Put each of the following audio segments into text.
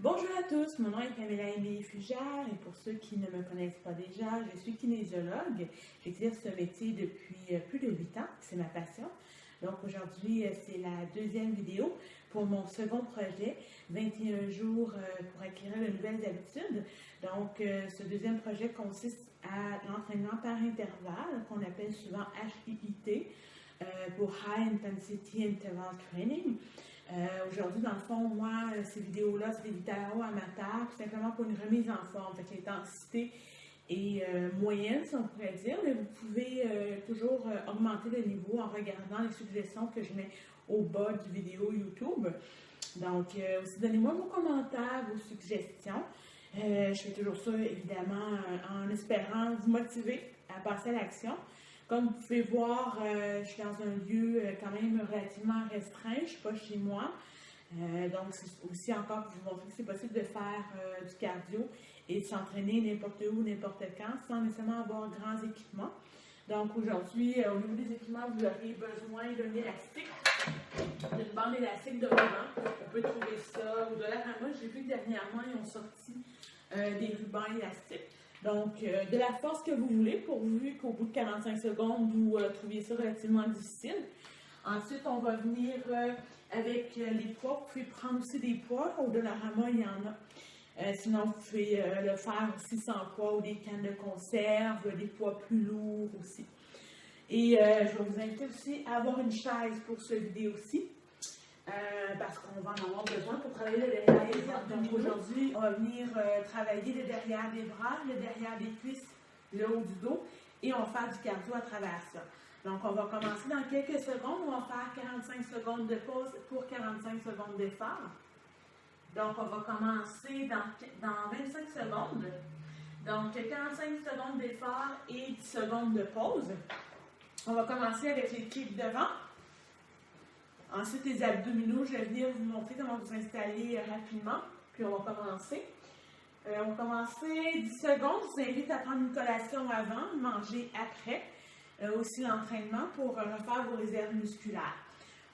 Bonjour à tous, mon nom est Pamela Émilie Fugère et pour ceux qui ne me connaissent pas déjà, je suis kinésiologue. J'exerce ce métier depuis plus de 8 ans, c'est ma passion. Donc aujourd'hui, c'est la deuxième vidéo pour mon second projet, 21 jours pour acquérir de nouvelles habitudes. Donc ce deuxième projet consiste à l'entraînement par intervalle, qu'on appelle souvent HIIT, pour High Intensity Interval Training. Aujourd'hui, dans le fond, moi, ces vidéos-là, c'est des vidéos amateurs, tout simplement pour une remise en forme. Fait que l'intensité est moyenne, si on pourrait dire, mais vous pouvez toujours augmenter le niveau en regardant les suggestions que je mets au bas du vidéo YouTube. Donc, aussi, donnez-moi vos commentaires, vos suggestions. Je fais toujours ça, évidemment, en espérant vous motiver à passer à l'action. Comme vous pouvez voir, je suis dans un lieu quand même relativement restreint, je ne suis pas chez moi. Donc, c'est aussi encore pour vous montrer que c'est possible de faire du cardio et de s'entraîner n'importe où, n'importe quand, sans nécessairement avoir grands équipements. Donc, aujourd'hui, au niveau des équipements, vous aurez besoin d'un élastique, d'une bande élastique de ruban. On peut trouver ça au Dollarama. J'ai vu que dernièrement, ils ont sorti des rubans élastiques. Donc, de la force que vous voulez, pourvu qu'au bout de 45 secondes, vous trouviez ça relativement difficile. Ensuite, on va venir avec les poids. Vous pouvez prendre aussi des poids. Au Dollarama, il y en a. Sinon, vous pouvez le faire aussi sans poids ou des cannes de conserve, des poids plus lourds aussi. Et je vais vous inviter aussi à avoir une chaise pour cette vidéo-ci. Parce qu'on va en avoir besoin pour travailler le derrière des bras. Donc aujourd'hui, on va venir travailler le derrière des bras, le derrière des cuisses, le haut du dos et on va faire du cardio à travers ça. Donc on va commencer dans quelques secondes, on va faire 45 secondes de pause pour 45 secondes d'effort. Donc on va commencer dans 25 secondes. Donc 45 secondes d'effort et 10 secondes de pause. On va commencer avec les kicks devant. Ensuite, les abdominaux, je vais venir vous montrer comment vous installer rapidement. Puis, on va commencer. On va commencer 10 secondes. Je vous invite à prendre une collation avant, manger après. Aussi l'entraînement pour refaire vos réserves musculaires.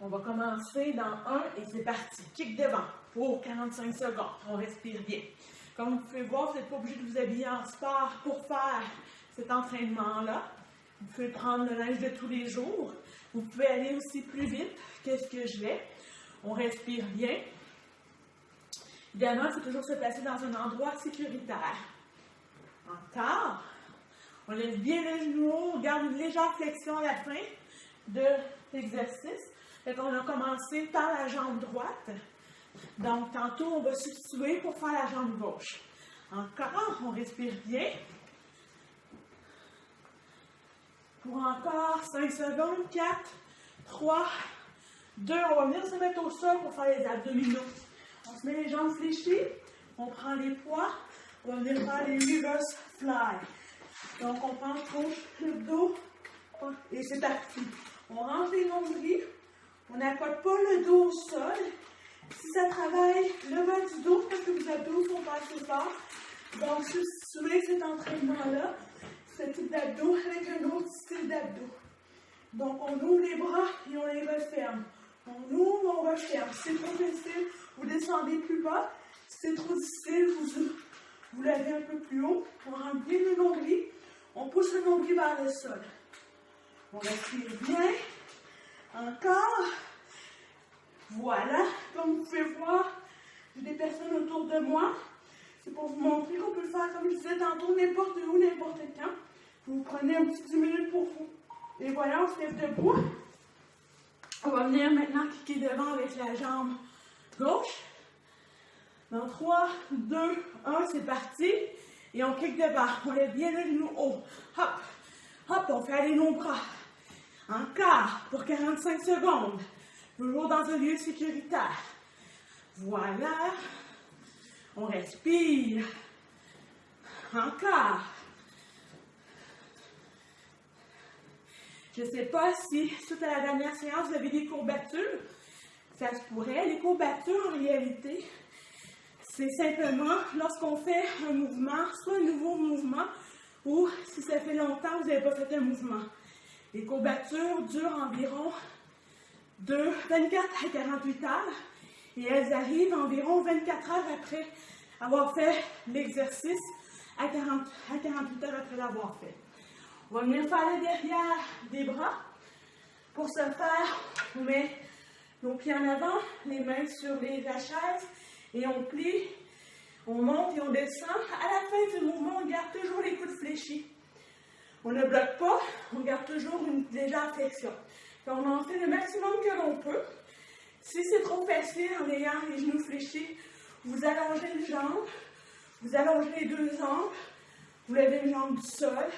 On va commencer dans 1 et c'est parti. Kick devant pour 45 secondes. On respire bien. Comme vous pouvez voir, vous n'êtes pas obligé de vous habiller en sport pour faire cet entraînement-là. Vous pouvez prendre le linge de tous les jours. Vous pouvez aller aussi plus vite que ce que je vais. On respire bien. Évidemment, il faut toujours se placer dans un endroit sécuritaire. Encore. On lève bien les genoux, on garde une légère flexion à la fin de l'exercice. On a commencé par la jambe droite. Donc, tantôt, on va substituer pour faire la jambe gauche. Encore, on respire bien. Pour encore 5 secondes, 4, 3, 2, on va venir se mettre au sol pour faire les abdominaux. On se met les jambes fléchies, on prend les poids, on va venir faire les reverse fly. Donc on penche gauche, le dos, et c'est parti. On rentre les nombrils, on n'accote pas le dos au sol. Si ça travaille le bas du dos, parce que vos abdos sont pas assez forts, donc substituez cet entraînement-là. Ce type d'abdos avec un autre style d'abdos. Donc, on ouvre les bras et on les referme. On ouvre, on referme. Si c'est trop difficile, vous descendez plus bas. Si c'est trop difficile, vous l'avez un peu plus haut. On rentre bien le nombril. On pousse le nombril vers le sol. On respire bien. Encore. Voilà. Comme vous pouvez voir, j'ai des personnes autour de moi. C'est pour vous montrer qu'on peut le faire, comme je disais tantôt, n'importe où, n'importe quand. Vous prenez un petit 10 minutes pour vous. Et voilà, on se lève debout. On va venir maintenant cliquer devant avec la jambe gauche. Dans 3, 2, 1, c'est parti. Et on clique devant. On lève bien le genou haut. Hop, hop, on fait aller nos bras. Encore pour 45 secondes. Toujours dans un lieu sécuritaire. Voilà. On respire. Encore. Je ne sais pas si, suite à la dernière séance, vous avez des courbatures. Ça se pourrait. Les courbatures, en réalité, c'est simplement lorsqu'on fait un mouvement, soit un nouveau mouvement, ou si ça fait longtemps que vous n'avez pas fait un mouvement. Les courbatures durent environ de 24 à 48 heures. Et elles arrivent environ 24 heures après avoir fait l'exercice, à 48 heures après l'avoir fait. On va venir faire le derrière des bras. Pour ce faire, on met nos pieds en avant, les mains sur la chaise et on plie, on monte et on descend. À la fin du mouvement, on garde toujours les coudes fléchis. On ne bloque pas, on garde toujours une légère flexion. Donc, on en fait le maximum que l'on peut. Si c'est trop facile en ayant les genoux fléchis, vous allongez les jambes, vous allongez les deux jambes, vous levez les jambes du sol,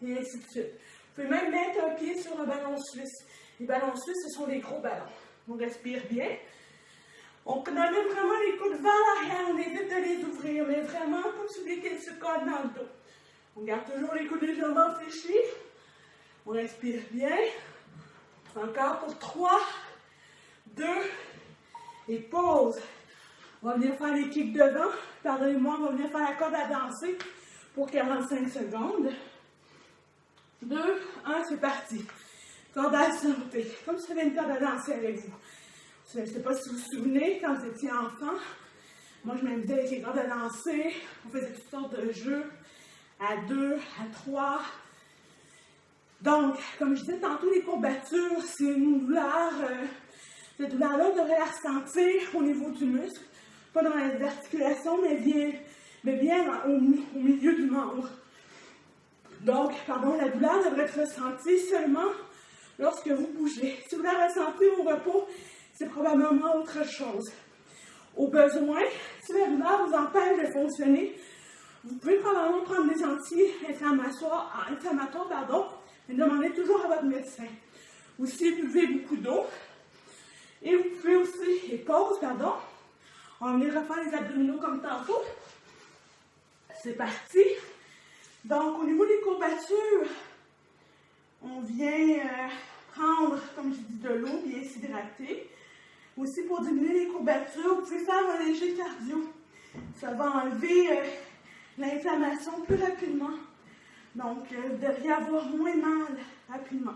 et ainsi de suite. Vous pouvez même mettre un pied sur un ballon suisse. Les ballons suisses, ce sont des gros ballons. On respire bien. On amène vraiment les coudes vers l'arrière, on évite de les ouvrir, mais vraiment comme si vous voulez qu'elles se collent dans le dos. On garde toujours les coudes des jambes fléchis. On respire bien. Encore pour 3, 2, et pause. On va venir faire les kicks devant. Pardonnez-moi, on va venir faire la corde à danser pour 45 secondes. 2, 1, c'est parti. Corde à sauter. Comme si j'avais une corde à danser avec vous. Je ne sais pas si vous vous souvenez, quand vous étiez enfant, moi je m'amusais avec les cordes à danser. On faisait toutes sortes de jeux à 2, à 3. Donc, comme je disais tantôt, les courbatures, c'est une douleur. Cette douleur-là, on devrait la ressentir au niveau du muscle. Pas dans les articulations, mais bien au milieu du membre. Donc, la douleur devrait être ressentie seulement lorsque vous bougez. Si vous la ressentez au repos, c'est probablement autre chose. Au besoin, si la douleur vous empêche de fonctionner, vous pouvez probablement prendre des anti-inflammatoires, mais demandez toujours à votre médecin. Aussi, buvez beaucoup d'eau. Et vous pouvez aussi, on va venir refaire les abdominaux comme tantôt. C'est parti. Donc, au niveau des courbatures, on vient prendre, comme je dis, de l'eau, bien s'hydrater. Aussi, pour diminuer les courbatures, vous pouvez faire un léger cardio. Ça va enlever l'inflammation plus rapidement. Donc, vous devriez avoir moins mal rapidement.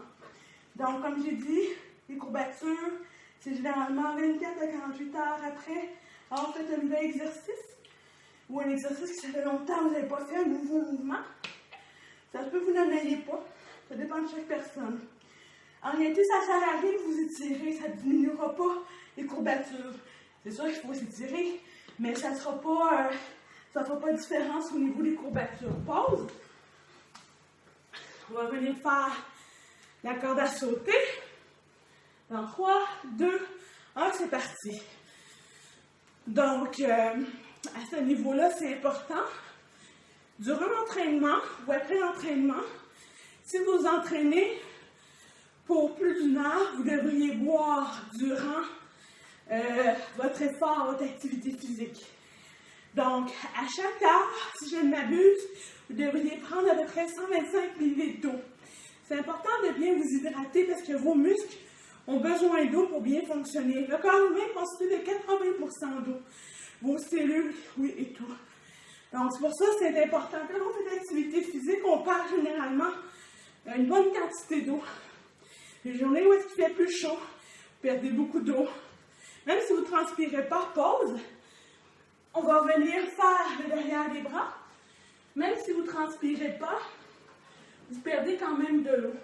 Donc, comme j'ai dit, les courbatures, c'est généralement 24 à 48 heures après avoir fait un nouvel exercice ou un exercice qui ça fait longtemps que vous n'avez pas fait, un nouveau mouvement. Ça se peut que vous n'en ayez pas. Ça dépend de chaque personne. En réalité, ça sert à rien de vous étirer, ça ne diminuera pas les courbatures. C'est sûr qu'il faut s'étirer, mais ça ne fera pas de différence au niveau des courbatures. Pause. On va venir faire la corde à sauter. Dans 3, 2, 1, c'est parti. Donc, à ce niveau-là, c'est important. Durant l'entraînement ou après l'entraînement, si vous vous entraînez pour plus d'une heure, vous devriez boire durant votre effort, votre activité physique. Donc, à chaque heure, si je ne m'abuse, vous devriez prendre à peu près 125 ml d'eau. C'est important de bien vous hydrater parce que vos muscles ont besoin d'eau pour bien fonctionner. Le corps humain est constitué de 80% d'eau. Vos cellules, oui, et tout. Donc, c'est pour ça que c'est important. Quand on fait de l'activité physique, on perd généralement une bonne quantité d'eau. Les journées où il fait plus chaud, vous perdez beaucoup d'eau. Même si vous ne transpirez pas, pause. On va venir faire le derrière des bras. Même si vous ne transpirez pas, vous perdez quand même de l'eau.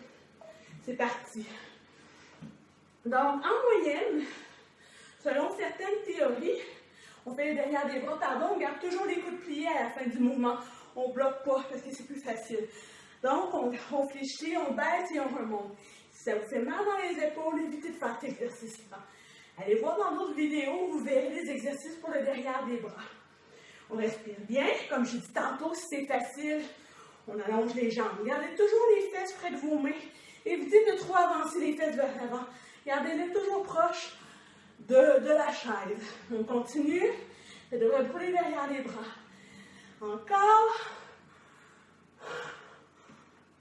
C'est parti. Donc, en moyenne, selon certaines théories, on fait le derrière des bras, on garde toujours les coudes pliés à la fin du mouvement. On ne bloque pas parce que c'est plus facile. Donc, on fléchit, on baisse et on remonte. Si ça vous fait mal dans les épaules, évitez de faire cet exercice-là. Allez voir dans d'autres vidéos, vous verrez les exercices pour le derrière des bras. On respire bien. Comme je dis tantôt, si c'est facile, on allonge les jambes. Gardez toujours les fesses près de vos mains. Évitez de trop avancer les fesses vers l'avant. Gardez-les toujours proches de la chaise. On continue. Ça devrait brûler derrière les bras. Encore.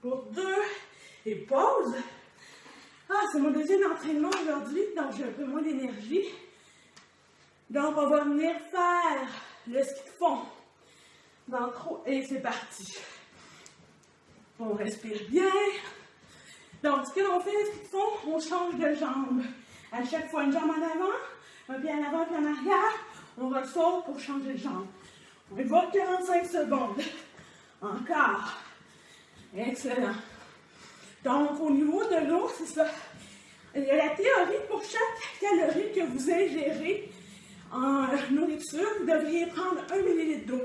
Pour 2. Et pause. Ah, c'est mon deuxième entraînement aujourd'hui, donc j'ai un peu moins d'énergie. Donc, on va venir faire le ski de fond. Et c'est parti. On respire bien. Donc, ce que l'on fait, le ski de fond, on change de jambe. À chaque fois, une jambe en avant, un pied en avant, un pied en arrière. On ressort pour changer de jambe. On y va 45 secondes. Encore. Excellent. Donc, au niveau de l'eau, c'est ça. Il y a la théorie pour chaque calorie que vous ingérez en nourriture, vous devriez prendre 1 ml d'eau.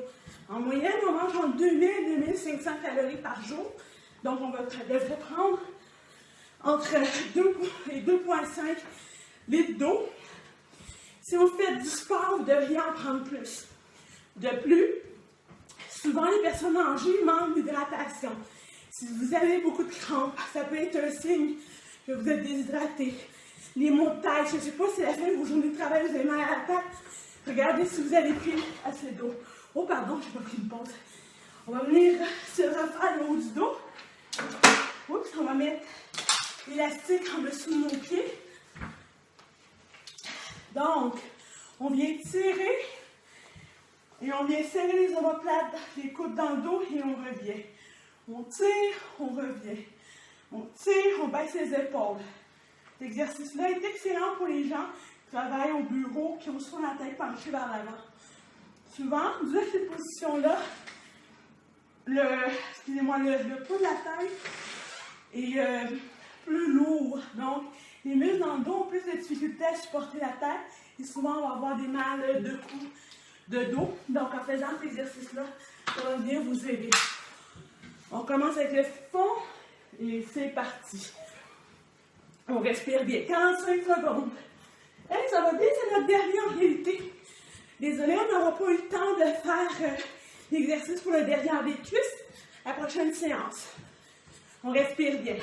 En moyenne, on mange entre 2000 et 2500 calories par jour. Donc, on devrait prendre entre 2 et 2,5 litres d'eau. Si vous faites du sport, vous devriez en prendre plus. De plus, souvent les personnes âgées manquent d'hydratation. Si vous avez beaucoup de crampes, ça peut être un signe que vous êtes déshydraté. Les maux de tête, je ne sais pas si à la fin de vos journées de travail, vous avez mal à la tête. Regardez si vous avez pris assez d'eau. Oh pardon, je n'ai pas pris une pause. On va venir se refaire le haut du dos. Oups, on va mettre l'élastique en dessous de nos pieds. Donc, on vient tirer et on vient serrer les omoplates, les coudes dans le dos et on revient. On tire, on revient. On tire, on baisse les épaules. Cet exercice-là est excellent pour les gens qui travaillent au bureau, qui ont souvent la tête penchée vers l'avant. Souvent, dû à cette position-là, le poids de la tête est plus lourd. Donc, les muscles dans le dos ont plus de difficulté à supporter la tête et souvent on va avoir des mal de cou, de dos. Donc, en faisant cet exercice-là, ça va venir vous aider. On commence avec le fond et c'est parti. On respire bien. 45 secondes. Hey, ça va bien, c'est notre dernier en réalité. Désolé, on n'aura pas eu le temps de faire l'exercice pour le derrière des cuisses. La prochaine séance. On respire bien.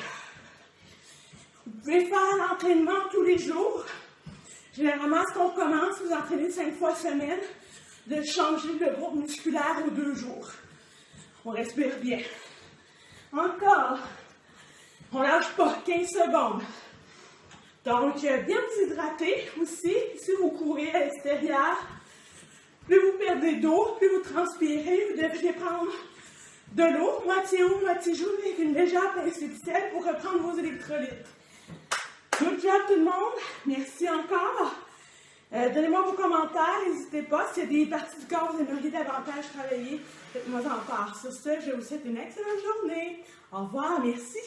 Vous pouvez faire l'entraînement tous les jours. Généralement, ce qu'on commence, vous entraînez 5 fois semaine, de changer le groupe musculaire aux 2 jours. On respire bien. Encore. On ne lâche pas. 15 secondes. Donc, bien vous hydrater aussi. Si vous courez à l'extérieur, plus vous perdez d'eau, plus vous transpirez, vous devriez prendre de l'eau, moitié eau, moitié joue, avec une légère pincée de sel pour reprendre vos électrolytes. Good job tout le monde. Merci encore. Donnez-moi vos commentaires, n'hésitez pas. S'il y a des parties du corps que vous aimeriez davantage travailler, faites-moi en part. Sur ce, je vous souhaite une excellente journée. Au revoir, merci.